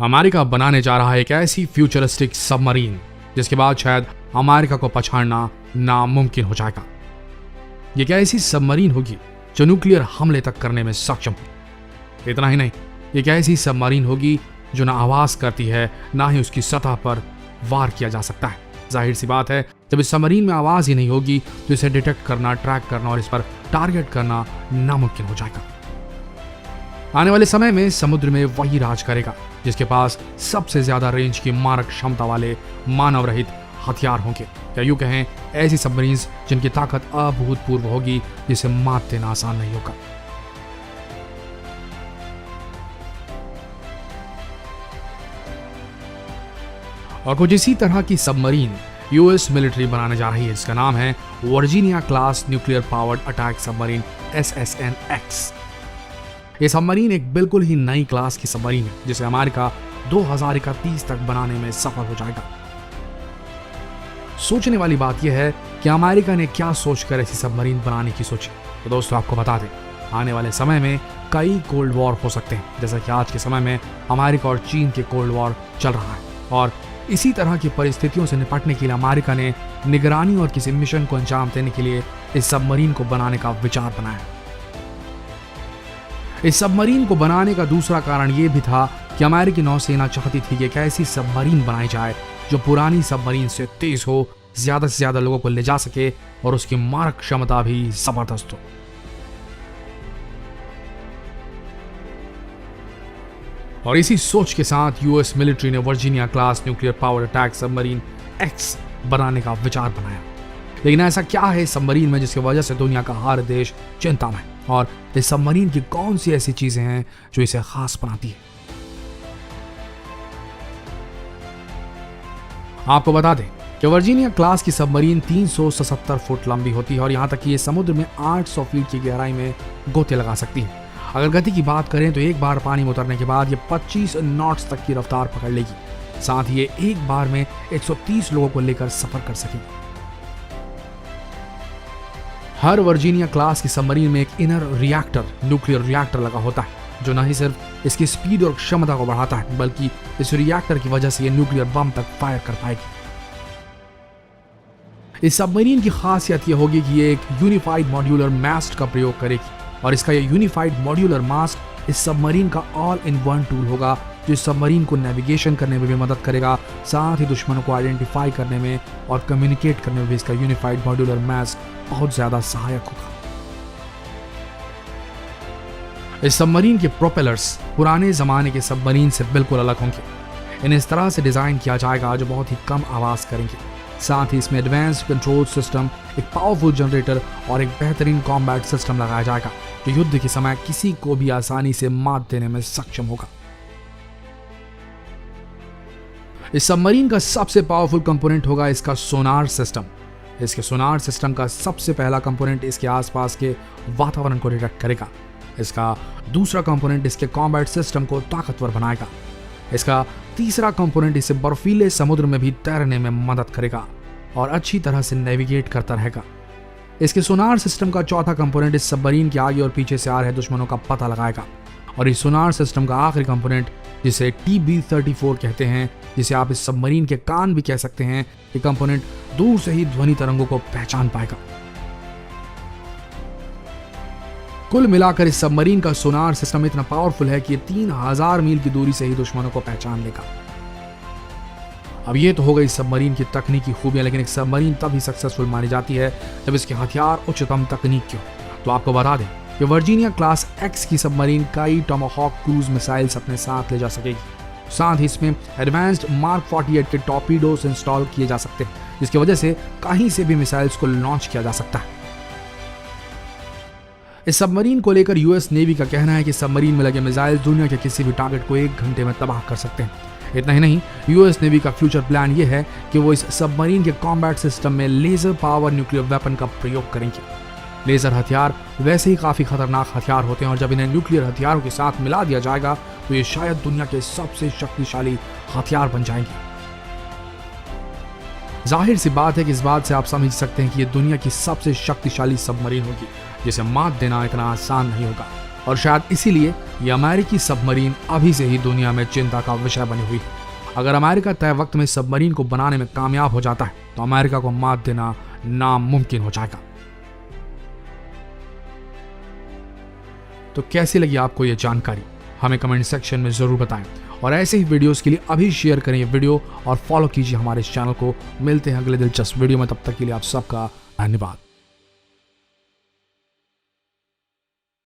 America बनाने जा रहा है एक ऐसी फ्यूचरिस्टिक सबमरीन जिसके बाद शायद अमेरिका को पछाड़ना नामुमकिन हो जाएगा। ये एक ऐसी सबमरीन होगी जो न्यूक्लियर हमले तक करने में सक्षम होगी। इतना ही नहीं, एक ऐसी सबमरीन होगी जो ना आवाज करती है, ना ही उसकी सतह पर वार किया जा सकता है। जाहिर सी बात है, जब इस सबमरीन में आवाज ही नहीं होगी तो इसे डिटेक्ट करना, ट्रैक करना और इस पर टारगेट करना नामुमकिन हो जाएगा। आने वाले समय में समुद्र में वही राज करेगा जिसके पास सबसे ज्यादा रेंज की मारक क्षमता वाले मानव रहित हथियार होंगे, या यूं कहें ऐसी सबमरीन्स जिनकी ताकत अभूतपूर्व होगी, जिसे मात देना आसान नहीं होगा। और कुछ इसी तरह की सबमरीन यूएस मिलिट्री बनाने जा रही है, जिसका नाम है Virginia class nuclear powered attack submarine SSN-X। ये सबमरीन एक बिल्कुल ही नई क्लास की सबमरीन है जिसे अमेरिका 2031 तक बनाने में सफल हो जाएगा। सोचने वाली बात यह है कि अमेरिका ने क्या सोचकर ऐसी सबमरीन बनाने की सोची। तो दोस्तों, आपको बता दें, आने वाले समय में कई कोल्ड वॉर हो सकते हैं, जैसा कि आज के समय में अमेरिका और चीन के कोल्ड वॉर चल रहा है। और इसी तरह की परिस्थितियों से निपटने के लिए अमेरिका ने निगरानी और किसी मिशन को अंजाम देने के लिए इस सबमरीन को बनाने का विचार बनाया। इस सबमरीन को बनाने का दूसरा कारण यह भी था कि अमेरिकी नौसेना चाहती थी कि एक ऐसी सबमरीन बनाई जाए जो पुरानी सबमरीन से तेज हो, ज्यादा से ज्यादा लोगों को ले जा सके और उसकी मारक क्षमता भी जबरदस्त हो। और इसी सोच के साथ यूएस मिलिट्री ने Virginia class nuclear power attack submarine X बनाने का विचार बनाया। लेकिन ऐसा क्या है सबमरीन में जिसकी वजह से दुनिया का हर देश चिंता में है, और इस सबमरीन की कौन सी ऐसी चीजें हैं जो इसे खास बनाती है? आपको बता दें कि वर्जीनिया क्लास की सबमरीन 377 फुट लंबी होती है और यहां तक कि ये समुद्र में 800 फीट की गहराई में गोते लगा सकती है। अगर गति की बात करें तो एक बार पानी में उतरने के बाद ये 25 नॉट्स तक की रफ्तार पकड़ लेगी। साथ ही ये एक बार में 130 लोगों को लेकर सफर कर सकेगी। हर वर्जीनिया क्लास की सबमरीन में एक इनर रिएक्टर, न्यूक्लियर रिएक्टर लगा होता है, जो न ही सिर्फ इसकी स्पीड और क्षमता को बढ़ाता है, बल्कि इस रिएक्टर की वजह से ये न्यूक्लियर बम तक फायर कर पाएगी। इस सबमरीन की खासियत यह होगी कि ये एक यूनिफाइड मॉड्यूलर मास्ट का प्रयोग करेगी, और इसका यह यूनिफाइड मॉड्यूलर मास्ट इस सबमरीन का ऑल इन वन टूल होगा जो इस सबमरीन को नेविगेशन करने में भी मदद करेगा, साथ ही दुश्मनों को आइडेंटिफाई करने में और कम्युनिकेट करने में भी इसका यूनिफाइड मॉड्यूलर मास्ट बहुत ज्यादा सहायक होगा। इस सबमरीन के प्रोपेलर्स पुराने जमाने के सबमरीन से बिल्कुल अलग होंगे। इन्हें इस तरह से डिजाइन किया जाएगा जो बहुत ही कम आवाज करेंगे। साथ ही इसमें एडवांस्ड कंट्रोल सिस्टम, एक पावरफुल जनरेटर और एक बेहतरीन कॉम्बैट सिस्टम लगाया जाएगा जो युद्ध के समय किसी को भी आसानी से मात देने में सक्षम होगा। इस सबमरीन का सबसे पावरफुल कंपोनेंट होगा इसका सोनार सिस्टम। इसके सोनार सिस्टम का सबसे पहला कंपोनेंट इसके आसपास के वातावरण को डिटेक्ट करेगा। इसका दूसरा कंपोनेंट इसके कॉम्बैट सिस्टम को ताकतवर बनाएगा। इसका तीसरा कंपोनेंट इसे बर्फीले समुद्र में भी तैरने में मदद करेगा और अच्छी तरह से नेविगेट करता रहेगा। इसके सोनार सिस्टम का चौथा कंपोनेंट इस सबमरीन के आगे और पीछे से आ रहे दुश्मनों का पता लगाएगा। और इस सोनार सिस्टम का आखिरी कंपोनेंट, जिसे TB-34 कहते हैं, जिसे आप इस सबमरीन के कान भी कह सकते हैं, ये कंपोनेंट दूर से ही ध्वनि तरंगों को पहचान पाएगा। कुल मिलाकर इस सबमरीन का सोनार सिस्टम इतना पावरफुल है कि 3000 मील की दूरी से ही दुश्मनों को पहचान लेगा। अब ये तो हो गई सबमरीन की तकनीकी खूबियां, लेकिन एक सबमरीन तभी सक्सेसफुल मानी जाती है जब इसके हथियार उच्चतम तकनीक के हो। तो आपको बता दें कि वर्जीनिया क्लास X की सबमरीन कई टोमाहॉक क्रूज मिसाइल्स अपने साथ ले जा सकेगी। साथ ही इसमें एडवांस्ड मार्क 48 के टॉर्पीडोस इंस्टॉल किए जा सकते हैं, जिसकी वजह से कहीं से भी मिसाइल्स को लॉन्च किया जा सकता है। इस सबमरीन को लेकर यूएस नेवी का कहना है कि सबमरीन में लगे मिसाइल दुनिया के किसी भी टारगेट को 1 घंटे में तबाह कर सकते हैं। इतना ही नहीं, यूएस नेवी का फ्यूचर प्लान यह है कि वो इस सबमरीन के कॉम्बैट सिस्टम में लेजर पावर न्यूक्लियर वेपन का प्रयोग करेंगे। लेजर हथियार वैसे ही काफी खतरनाक हथियार होते हैं और जब इन्हें न्यूक्लियर हथियारों के साथ मिला दिया जाएगा तो ये शायद दुनिया के सबसे शक्तिशाली हथियार बन जाएंगे। जाहिर सी बात है कि इस बात से आप समझ सकते हैं कि ये दुनिया की सबसे शक्तिशाली सबमरीन होगी जिसे मात देना इतना आसान नहीं होगा, और शायद इसीलिए ये अमेरिकी सबमरीन अभी से ही दुनिया में चिंता का विषय बनी हुई है। अगर अमेरिका तय वक्त में सबमरीन को बनाने में कामयाब हो जाता है तो अमेरिका को मात देना नामुमकिन हो जाएगा। तो कैसी लगी आपको ये जानकारी, हमें कमेंट सेक्शन में जरूर बताएं और ऐसे ही वीडियोस के लिए अभी शेयर करें ये वीडियो और फॉलो कीजिए हमारे इस चैनल को। मिलते हैं अगले दिलचस्प वीडियो में, तब तक के लिए आप सबका धन्यवाद।